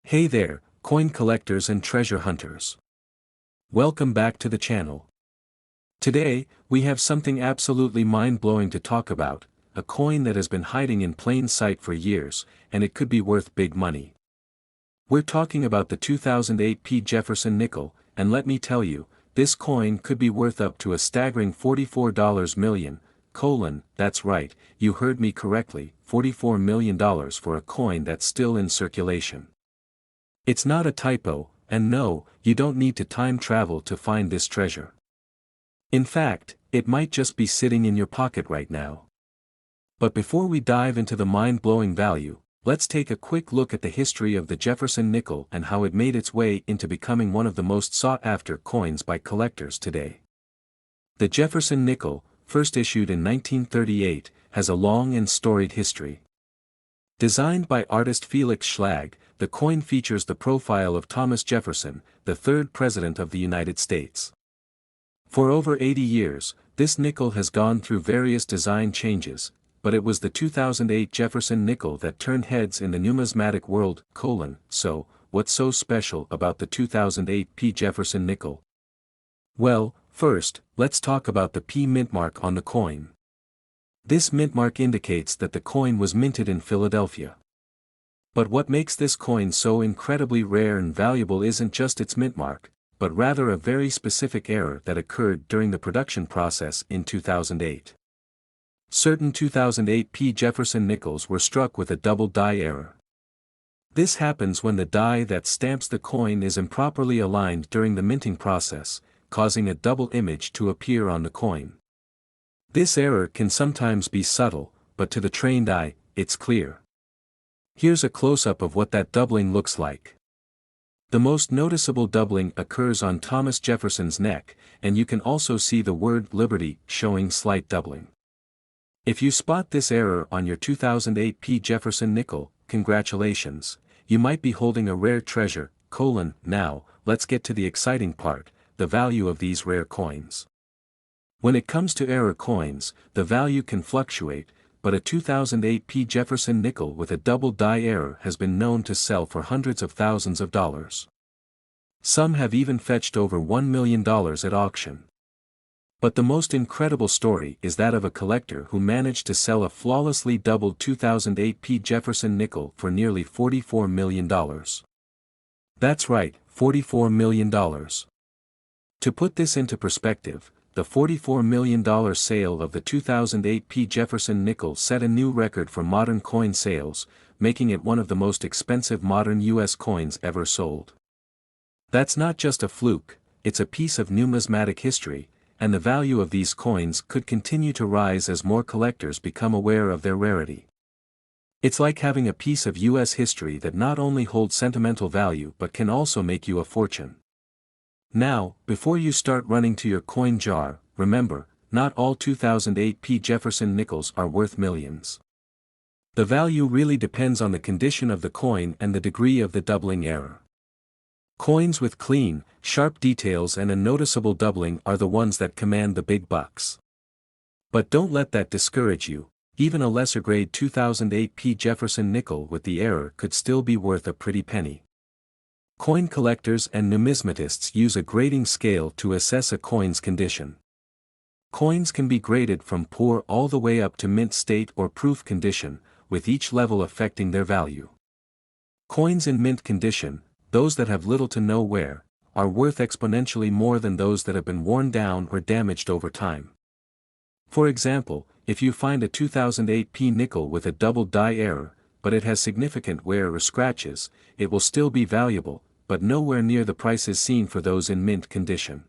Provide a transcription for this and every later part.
Hey there, coin collectors and treasure hunters. Welcome back to the channel. Today, we have something absolutely mind-blowing to talk about, a coin that has been hiding in plain sight for years, and it could be worth big money. We're talking about the 2008 P Jefferson nickel, and let me tell you, this coin could be worth up to a staggering $44 million, that's right, you heard me correctly, $44 million for a coin that's still in circulation. It's not a typo, and no, you don't need to time travel to find this treasure. In fact, it might just be sitting in your pocket right now. But before we dive into the mind-blowing value, let's take a quick look at the history of the Jefferson nickel and how it made its way into becoming one of the most sought-after coins by collectors today. The Jefferson nickel, first issued in 1938, has a long and storied history. Designed by artist Felix Schlag, the coin features the profile of Thomas Jefferson, the third President of the United States. For over 80 years, this nickel has gone through various design changes, but it was the 2008 Jefferson nickel that turned heads in the numismatic world, So, what's so special about the 2008 P Jefferson nickel? Well, first, let's talk about the P mint mark on the coin. This mint mark indicates that the coin was minted in Philadelphia. But what makes this coin so incredibly rare and valuable isn't just its mint mark, but rather a very specific error that occurred during the production process in 2008. Certain 2008 P Jefferson nickels were struck with a double die error. This happens when the die that stamps the coin is improperly aligned during the minting process, causing a double image to appear on the coin. This error can sometimes be subtle, but to the trained eye, it's clear. Here's a close-up of what that doubling looks like. The most noticeable doubling occurs on Thomas Jefferson's neck, and you can also see the word Liberty showing slight doubling. If you spot this error on your 2008 P Jefferson nickel, congratulations, you might be holding a rare treasure, Now, let's get to the exciting part, the value of these rare coins. When it comes to error coins, the value can fluctuate, but a 2008 P Jefferson nickel with a double die error has been known to sell for hundreds of thousands of dollars. Some have even fetched over $1 million at auction. But the most incredible story is that of a collector who managed to sell a flawlessly doubled 2008 P Jefferson nickel for nearly $44 million. That's right, $44 million. To put this into perspective, the $44 million sale of the 2008 P Jefferson nickel set a new record for modern coin sales, making it one of the most expensive modern U.S. coins ever sold. That's not just a fluke, it's a piece of numismatic history, and the value of these coins could continue to rise as more collectors become aware of their rarity. It's like having a piece of U.S. history that not only holds sentimental value but can also make you a fortune. Now, before you start running to your coin jar, remember, not all 2008 P Jefferson nickels are worth millions. The value really depends on the condition of the coin and the degree of the doubling error. Coins with clean, sharp details and a noticeable doubling are the ones that command the big bucks. But don't let that discourage you, even a lesser-grade 2008 P Jefferson nickel with the error could still be worth a pretty penny. Coin collectors and numismatists use a grading scale to assess a coin's condition. Coins can be graded from poor all the way up to mint state or proof condition, with each level affecting their value. Coins in mint condition, those that have little to no wear, are worth exponentially more than those that have been worn down or damaged over time. For example, if you find a 2008 P nickel with a double die error, but it has significant wear or scratches, it will still be valuable, but nowhere near the prices seen for those in mint condition.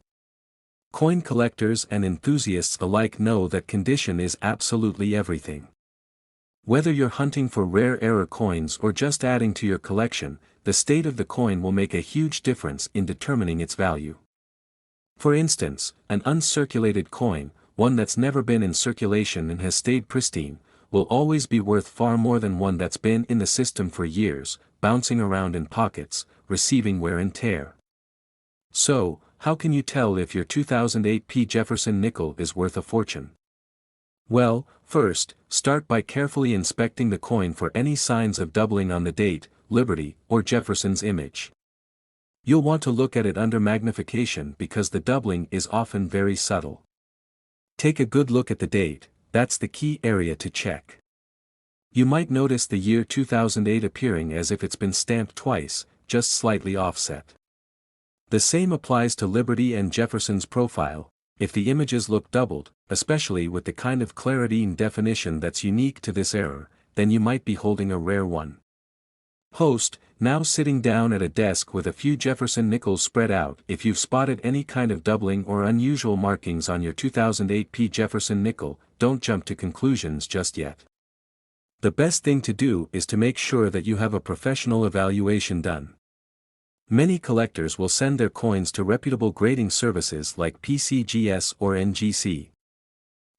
Coin collectors and enthusiasts alike know that condition is absolutely everything. Whether you're hunting for rare error coins or just adding to your collection, the state of the coin will make a huge difference in determining its value. For instance, an uncirculated coin, one that's never been in circulation and has stayed pristine, will always be worth far more than one that's been in the system for years, bouncing around in pockets, receiving wear and tear. So, how can you tell if your 2008 P Jefferson nickel is worth a fortune? Well, first, start by carefully inspecting the coin for any signs of doubling on the date, Liberty, or Jefferson's image. You'll want to look at it under magnification because the doubling is often very subtle. Take a good look at the date, that's the key area to check. You might notice the year 2008 appearing as if it's been stamped twice, just slightly offset. The same applies to Liberty and Jefferson's profile. If the images look doubled, especially with the kind of clarity and definition that's unique to this era, then you might be holding a rare one. Host, now sitting down at a desk with a few Jefferson nickels spread out. If you've spotted any kind of doubling or unusual markings on your 2008 P Jefferson nickel, don't jump to conclusions just yet. The best thing to do is to make sure that you have a professional evaluation done. Many collectors will send their coins to reputable grading services like PCGS or NGC.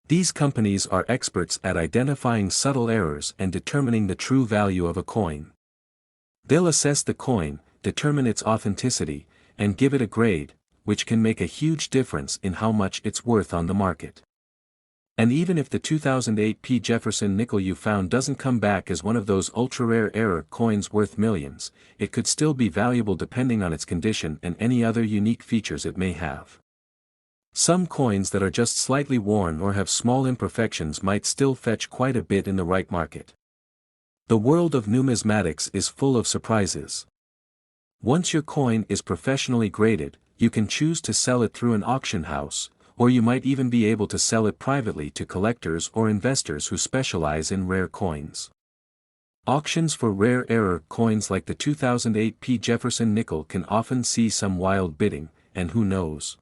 These companies are experts at identifying subtle errors and determining the true value of a coin. They'll assess the coin, determine its authenticity, and give it a grade, which can make a huge difference in how much it's worth on the market. And even if the 2008 P Jefferson nickel you found doesn't come back as one of those ultra-rare error coins worth millions, it could still be valuable depending on its condition and any other unique features it may have. Some coins that are just slightly worn or have small imperfections might still fetch quite a bit in the right market. The world of numismatics is full of surprises. Once your coin is professionally graded, you can choose to sell it through an auction house, or you might even be able to sell it privately to collectors or investors who specialize in rare coins. Auctions for rare error coins like the 2008 P Jefferson nickel can often see some wild bidding, and who knows?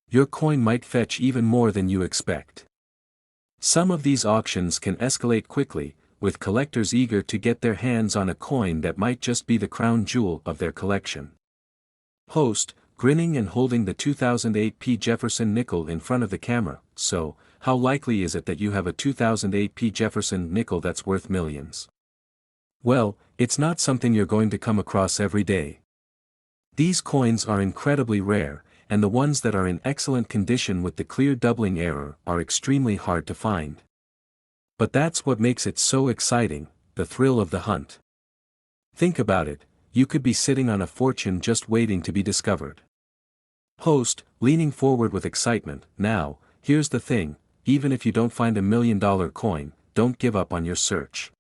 Your coin might fetch even more than you expect. Some of these auctions can escalate quickly, with collectors eager to get their hands on a coin that might just be the crown jewel of their collection. Host, grinning and holding the 2008 P Jefferson nickel in front of the camera. So, how likely is it that you have a 2008 P Jefferson nickel that's worth millions? Well, it's not something you're going to come across every day. These coins are incredibly rare, and the ones that are in excellent condition with the clear doubling error are extremely hard to find. But that's what makes it so exciting, the thrill of the hunt. Think about it, you could be sitting on a fortune just waiting to be discovered. Host, leaning forward with excitement. Now, here's the thing, even if you don't find $1 million coin, don't give up on your search.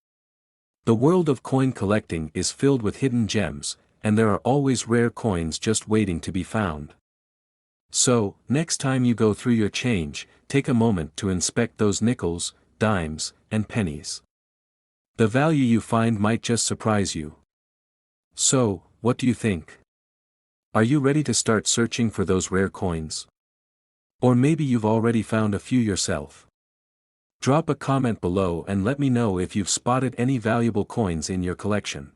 The world of coin collecting is filled with hidden gems, and there are always rare coins just waiting to be found. So, next time you go through your change, take a moment to inspect those nickels, dimes, and pennies. The value you find might just surprise you. So, what do you think? Are you ready to start searching for those rare coins? Or maybe you've already found a few yourself. Drop a comment below and let me know if you've spotted any valuable coins in your collection.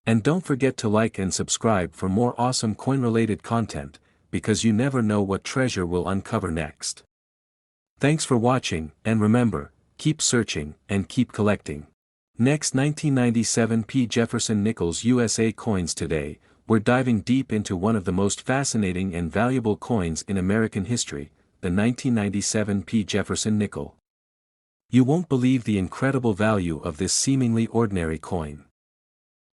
And don't forget to like and subscribe for more awesome coin-related content, because you never know what treasure we'll uncover next. Thanks for watching, and remember, keep searching and keep collecting. Next, 1997 P Jefferson Nickels USA coins. Today, we're diving deep into one of the most fascinating and valuable coins in American history, the 1997 P Jefferson nickel. You won't believe the incredible value of this seemingly ordinary coin.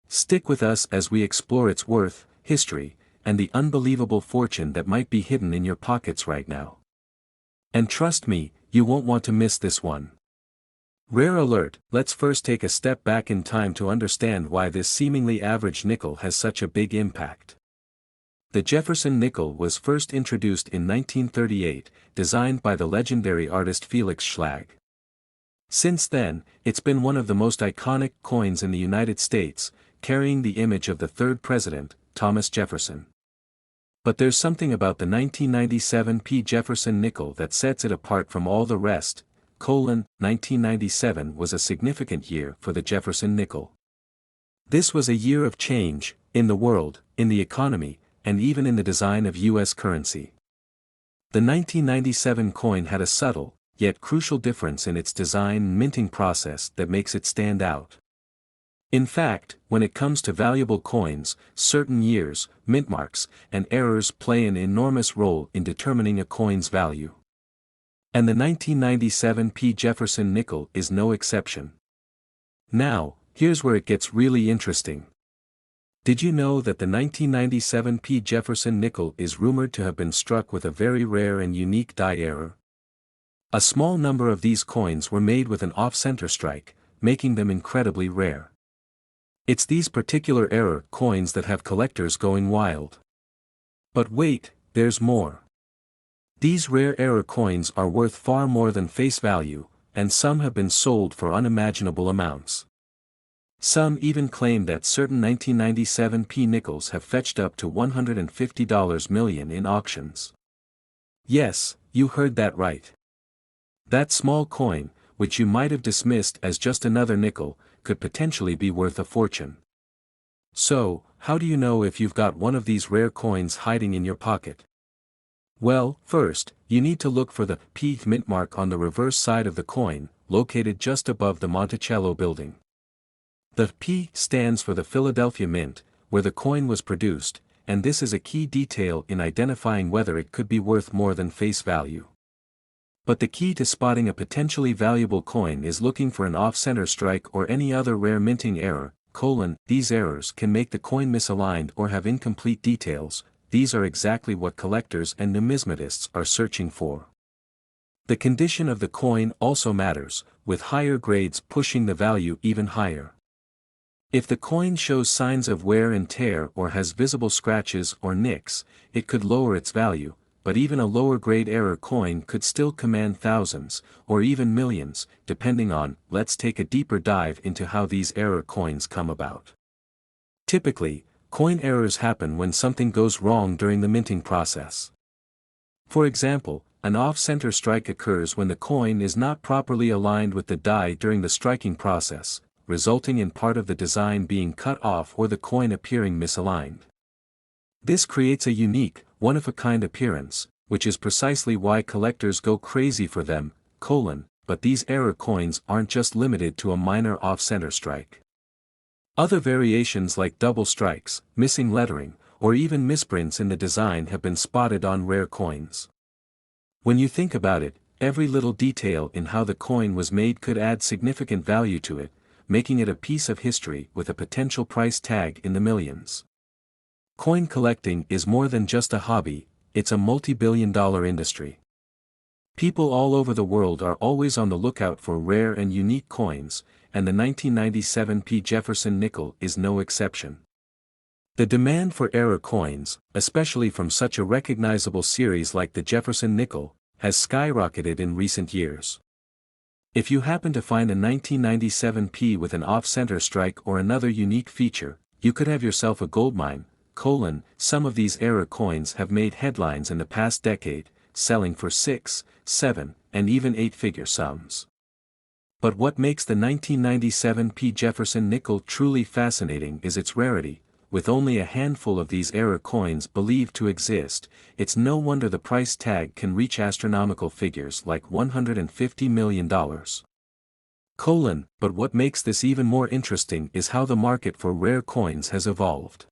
Stick with us as we explore its worth, history, and the unbelievable fortune that might be hidden in your pockets right now. And trust me, you won't want to miss this one. Rare alert, let's first take a step back in time to understand why this seemingly average nickel has such a big impact. The Jefferson nickel was first introduced in 1938, designed by the legendary artist Felix Schlag. Since then, it's been one of the most iconic coins in the United States, carrying the image of the third president, Thomas Jefferson. But there's something about the 1997 P Jefferson nickel that sets it apart from all the rest. 1997 was a significant year for the Jefferson nickel. This was a year of change, in the world, in the economy, and even in the design of U.S. currency. The 1997 coin had a subtle, yet crucial difference in its design and minting process that makes it stand out. In fact, when it comes to valuable coins, certain years, mint marks, and errors play an enormous role in determining a coin's value. And the 1997 P Jefferson nickel is no exception. Now, here's where it gets really interesting. Did you know that the 1997 P Jefferson nickel is rumored to have been struck with a very rare and unique die error? A small number of these coins were made with an off-center strike, making them incredibly rare. It's these particular error coins that have collectors going wild. But wait, there's more. These rare error coins are worth far more than face value, and some have been sold for unimaginable amounts. Some even claim that certain 1997 P nickels have fetched up to $150 million in auctions. Yes, you heard that right. That small coin, which you might have dismissed as just another nickel, could potentially be worth a fortune. So, how do you know if you've got one of these rare coins hiding in your pocket? Well, first, you need to look for the P mint mark on the reverse side of the coin, located just above the Monticello building. The P stands for the Philadelphia Mint, where the coin was produced, and this is a key detail in identifying whether it could be worth more than face value. But the key to spotting a potentially valuable coin is looking for an off-center strike or any other rare minting error. These errors can make the coin misaligned or have incomplete details. These are exactly what collectors and numismatists are searching for. The condition of the coin also matters, with higher grades pushing the value even higher. If the coin shows signs of wear and tear or has visible scratches or nicks, it could lower its value, but even a lower-grade error coin could still command thousands, or even millions, depending on. Let's take a deeper dive into how these error coins come about. Typically, coin errors happen when something goes wrong during the minting process. For example, an off-center strike occurs when the coin is not properly aligned with the die during the striking process, resulting in part of the design being cut off or the coin appearing misaligned. This creates a unique, one-of-a-kind appearance, which is precisely why collectors go crazy for them. But these error coins aren't just limited to a minor off-center strike. Other variations like double strikes, missing lettering, or even misprints in the design have been spotted on rare coins. When you think about it, every little detail in how the coin was made could add significant value to it, making it a piece of history with a potential price tag in the millions. Coin collecting is more than just a hobby, it's a multi-billion-dollar industry. People all over the world are always on the lookout for rare and unique coins, and the 1997 P Jefferson nickel is no exception. The demand for error coins, especially from such a recognizable series like the Jefferson nickel, has skyrocketed in recent years. If you happen to find a 1997 P with an off-center strike or another unique feature, you could have yourself a goldmine. Some of these error coins have made headlines in the past decade, selling for 6, 7, and even 8-figure sums. But what makes the 1997 P Jefferson nickel truly fascinating is its rarity. With only a handful of these error coins believed to exist, it's no wonder the price tag can reach astronomical figures like $150 million. But what makes this even more interesting is how the market for rare coins has evolved.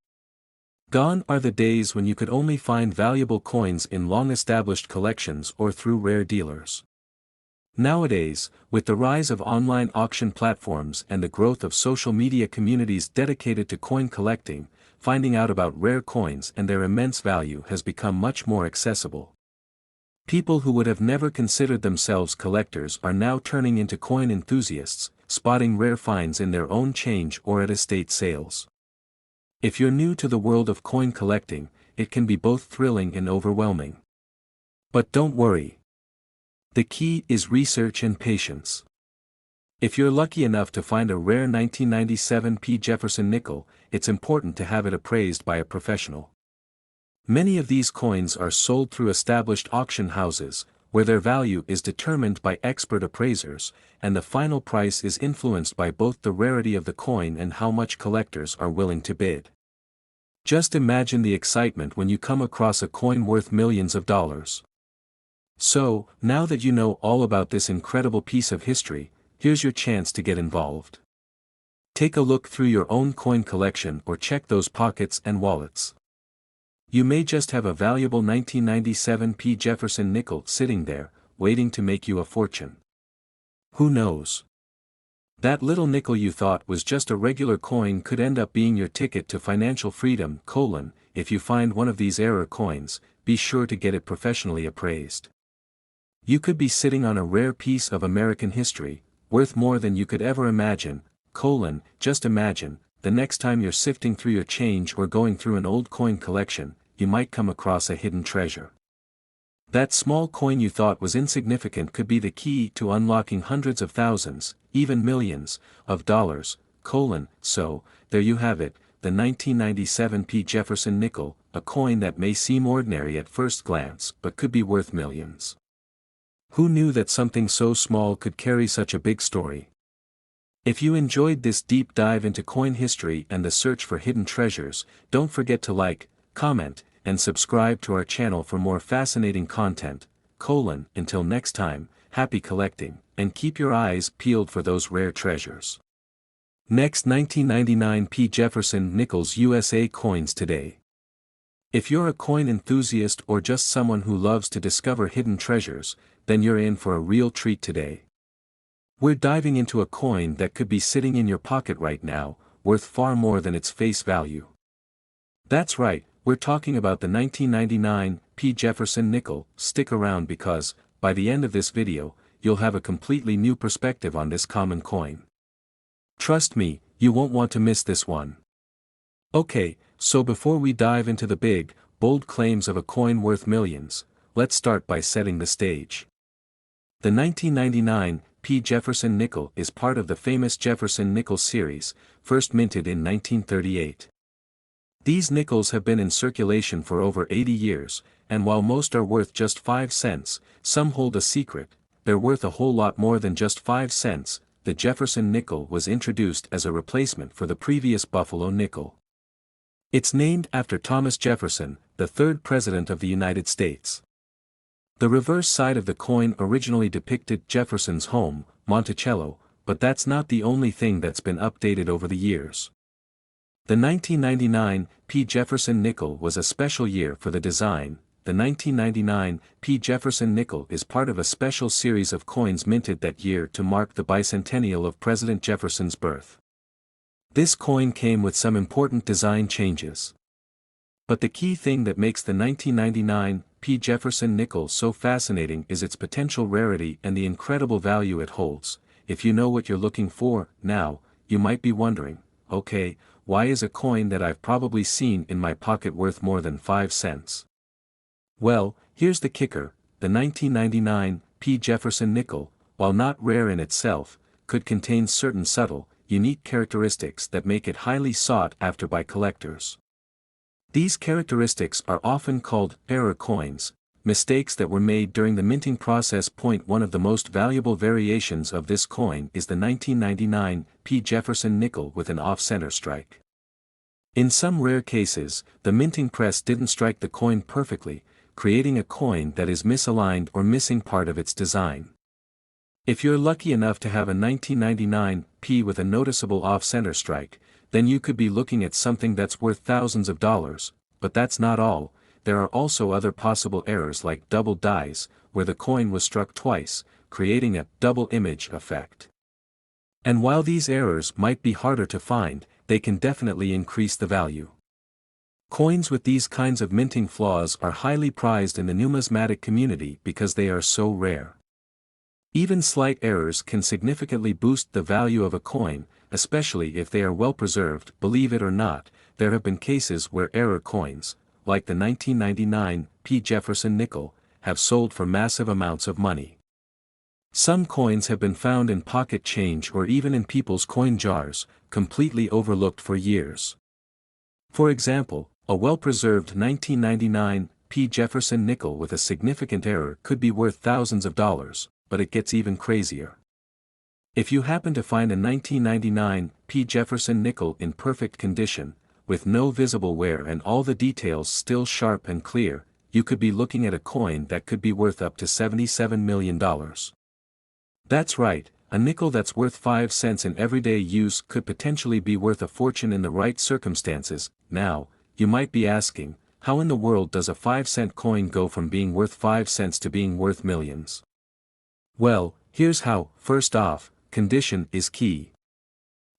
Gone are the days when you could only find valuable coins in long-established collections or through rare dealers. Nowadays, with the rise of online auction platforms and the growth of social media communities dedicated to coin collecting, finding out about rare coins and their immense value has become much more accessible. People who would have never considered themselves collectors are now turning into coin enthusiasts, spotting rare finds in their own change or at estate sales. If you're new to the world of coin collecting, it can be both thrilling and overwhelming. But don't worry. The key is research and patience. If you're lucky enough to find a rare 1997 P Jefferson nickel, it's important to have it appraised by a professional. Many of these coins are sold through established auction houses, where their value is determined by expert appraisers, and the final price is influenced by both the rarity of the coin and how much collectors are willing to bid. Just imagine the excitement when you come across a coin worth millions of dollars. So, now that you know all about this incredible piece of history, here's your chance to get involved. Take a look through your own coin collection or check those pockets and wallets. You may just have a valuable 1997 P Jefferson nickel sitting there, waiting to make you a fortune. Who knows? That little nickel you thought was just a regular coin could end up being your ticket to financial freedom. If you find one of these error coins, be sure to get it professionally appraised. You could be sitting on a rare piece of American history, worth more than you could ever imagine. Just imagine, the next time you're sifting through your change or going through an old coin collection, you might come across a hidden treasure. That small coin you thought was insignificant could be the key to unlocking hundreds of thousands, even millions, of dollars. So, there you have it, the 1997 P Jefferson nickel, a coin that may seem ordinary at first glance but could be worth millions. Who knew that something so small could carry such a big story? If you enjoyed this deep dive into coin history and the search for hidden treasures, don't forget to like, comment, and subscribe to our channel for more fascinating content. Until next time, happy collecting, and keep your eyes peeled for those rare treasures. Next, 1999 P Jefferson Nickels USA coins today. If you're a coin enthusiast or just someone who loves to discover hidden treasures, then you're in for a real treat today. We're diving into a coin that could be sitting in your pocket right now, worth far more than its face value. That's right, we're talking about the 1999 P Jefferson nickel. Stick around because, by the end of this video, you'll have a completely new perspective on this common coin. Trust me, you won't want to miss this one. Okay, so before we dive into the big, bold claims of a coin worth millions, let's start by setting the stage. The 1999 P Jefferson nickel is part of the famous Jefferson nickel series, first minted in 1938. These nickels have been in circulation for over 80 years, and while most are worth just 5 cents, some hold a secret: they're worth a whole lot more than just 5 cents. The Jefferson nickel was introduced as a replacement for the previous Buffalo nickel. It's named after Thomas Jefferson, the third President of the United States. The reverse side of the coin originally depicted Jefferson's home, Monticello, but that's not the only thing that's been updated over the years. The 1999 P Jefferson nickel was a special year for the design. The 1999 P Jefferson nickel is part of a special series of coins minted that year to mark the bicentennial of President Jefferson's birth. This coin came with some important design changes. But the key thing that makes the 1999 P Jefferson nickel so fascinating is its potential rarity and the incredible value it holds. If you know what you're looking for now, you might be wondering, okay, why is a coin that I've probably seen in my pocket worth more than 5 cents? Well, here's the kicker: the 1999 P Jefferson nickel, while not rare in itself, could contain certain subtle, unique characteristics that make it highly sought after by collectors. These characteristics are often called error coins, mistakes that were made during the minting process. One of the most valuable variations of this coin is the 1999 P Jefferson nickel with an off-center strike. In some rare cases, the minting press didn't strike the coin perfectly, creating a coin that is misaligned or missing part of its design. If you're lucky enough to have a 1999 P with a noticeable off-center strike, then you could be looking at something that's worth thousands of dollars. But that's not all. There are also other possible errors like double dies, where the coin was struck twice, creating a double image effect. And while these errors might be harder to find, they can definitely increase the value. Coins with these kinds of minting flaws are highly prized in the numismatic community because they are so rare. Even slight errors can significantly boost the value of a coin, especially if they are well preserved. Believe it or not, there have been cases where error coins, like the 1999 P Jefferson nickel, have sold for massive amounts of money. Some coins have been found in pocket change or even in people's coin jars, completely overlooked for years. For example, a well-preserved 1999 P Jefferson nickel with a significant error could be worth thousands of dollars, but it gets even crazier. If you happen to find a 1999 P Jefferson nickel in perfect condition, with no visible wear and all the details still sharp and clear, you could be looking at a coin that could be worth up to $77 million. That's right, a nickel that's worth 5 cents in everyday use could potentially be worth a fortune in the right circumstances. Now, you might be asking, how in the world does a 5-cent coin go from being worth 5 cents to being worth millions? Well, here's how. First off, condition is key.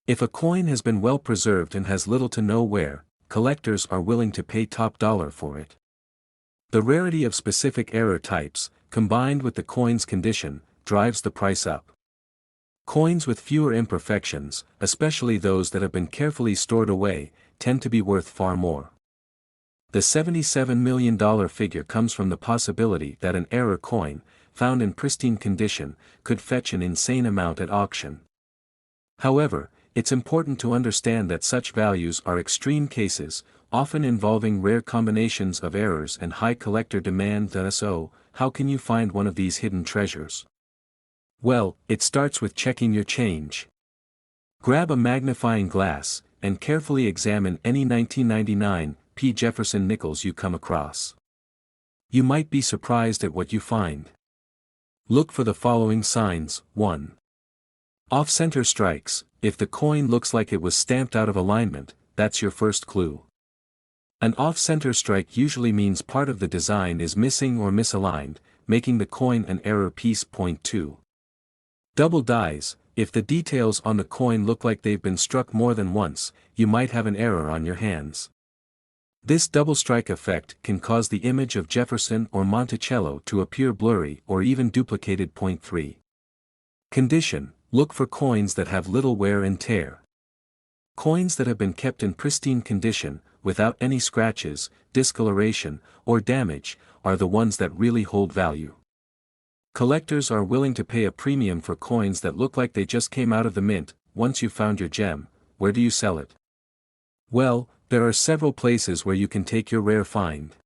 If a coin has been well preserved and has little to no wear, collectors are willing to pay top dollar for it. The rarity of specific error types, combined with the coin's condition, drives the price up. Coins with fewer imperfections, especially those that have been carefully stored away, tend to be worth far more. The $77 million figure comes from the possibility that an error coin, found in pristine condition, could fetch an insane amount at auction. However, it's important to understand that such values are extreme cases, often involving rare combinations of errors and high collector demand. So, how can you find one of these hidden treasures? Well, it starts with checking your change. Grab a magnifying glass, and carefully examine any 1999 P Jefferson nickels you come across. You might be surprised at what you find. Look for the following signs. 1. Off-center strikes. If the coin looks like it was stamped out of alignment, that's your first clue. An off-center strike usually means part of the design is missing or misaligned, making the coin an error piece. 2. Double dies. If the details on the coin look like they've been struck more than once, you might have an error on your hands. This double strike effect can cause the image of Jefferson or Monticello to appear blurry or even duplicated. 3. Condition. Look for coins that have little wear and tear. Coins that have been kept in pristine condition, without any scratches, discoloration, or damage, are the ones that really hold value. Collectors are willing to pay a premium for coins that look like they just came out of the mint. Once you've found your gem, where do you sell it? Well, there are several places where you can take your rare find.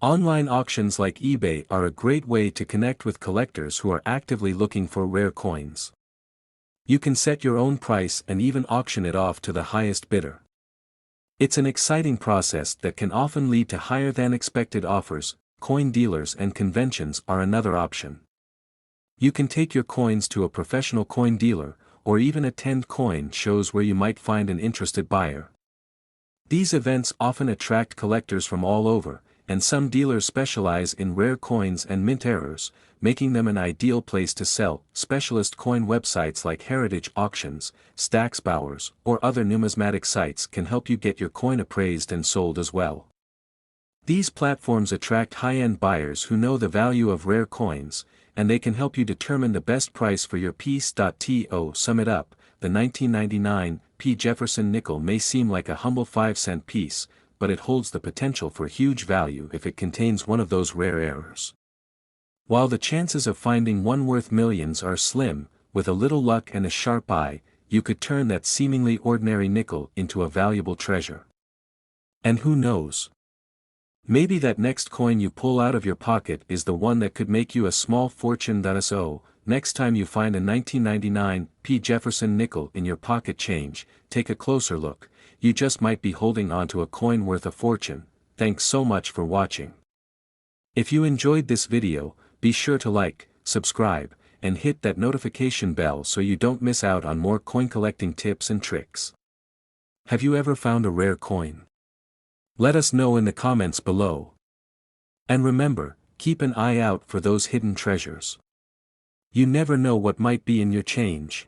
Online auctions like eBay are a great way to connect with collectors who are actively looking for rare coins. You can set your own price and even auction it off to the highest bidder. It's an exciting process that can often lead to higher than expected offers. Coin dealers and conventions are another option. You can take your coins to a professional coin dealer, or even attend coin shows where you might find an interested buyer. These events often attract collectors from all over, and some dealers specialize in rare coins and mint errors, making them an ideal place to sell. Specialist coin websites like Heritage Auctions, Stacksbowers, or other numismatic sites can help you get your coin appraised and sold as well. These platforms attract high-end buyers who know the value of rare coins, and they can help you determine the best price for your piece. To sum it up, the 1999 P Jefferson nickel may seem like a humble 5-cent piece, but it holds the potential for huge value if it contains one of those rare errors. While the chances of finding one worth millions are slim, with a little luck and a sharp eye, you could turn that seemingly ordinary nickel into a valuable treasure. And who knows? Maybe that next coin you pull out of your pocket is the one that could make you a small fortune. So, next time you find a 1999 P Jefferson nickel in your pocket change, take a closer look. You just might be holding onto a coin worth a fortune. Thanks so much for watching. If you enjoyed this video, be sure to like, subscribe, and hit that notification bell so you don't miss out on more coin collecting tips and tricks. Have you ever found a rare coin? Let us know in the comments below. And remember, keep an eye out for those hidden treasures. You never know what might be in your change.